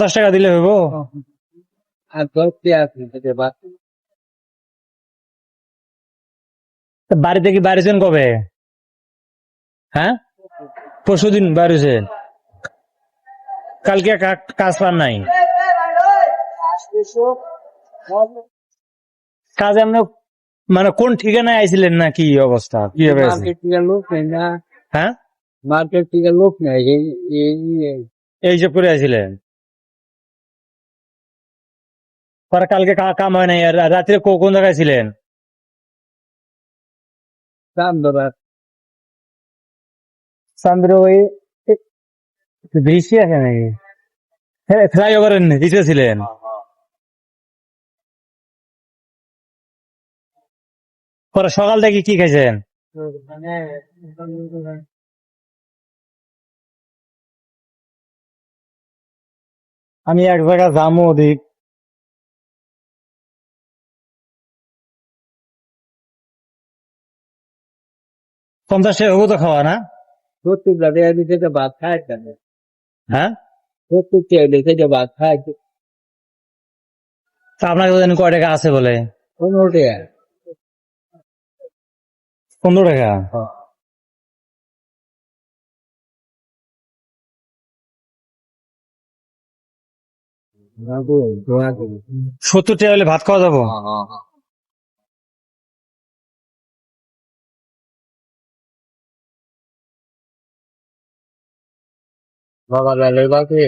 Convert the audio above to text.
10 টাকা দিলে হইব? আর 10 টাকা বাদ। তা বাড়িতে কি বাড়িছেন কবে? হ্যাঁ, পরশুদিন বাড়িছেন। কালকে কাজ পান নাই? কাজ এমন মানে কোন ঠিকানায় আইছিলেন না কি অবস্থা কিভাবে আছে? মার্কেট থেকে লোক নেই না, হ্যাঁ, মার্কেট থেকে লোক নেই, এইসব করে আইছিলেন। পরে কালকে কাম হয় নাই, আর রাত্রে কোন জায়গায় ছিলেন? দাম ধরা। চন্দ্র ওই বৃষ্টি আছে নাকি? ফ্লাইওভারের নিচে ছিলেন? পরে সকাল থেকে কি খাইছেন? আমি এক জায়গায় যাবো ওদিক। 50 টাকা হবো তো খাওয়া না? 70 টাকা দিতে তো ভাত খায় কেন? হ্যাঁ, 70 টাকা দিতে তো ভাত খায়। তা আপনাকে তো জানি কয় টাকা আছে বলে? 15 টাকা। 15 টাকা? বাবু, দোয়া করি। 70 টাকা হলে ভাত খাওয়া যাবো? বাবা লালের বাকি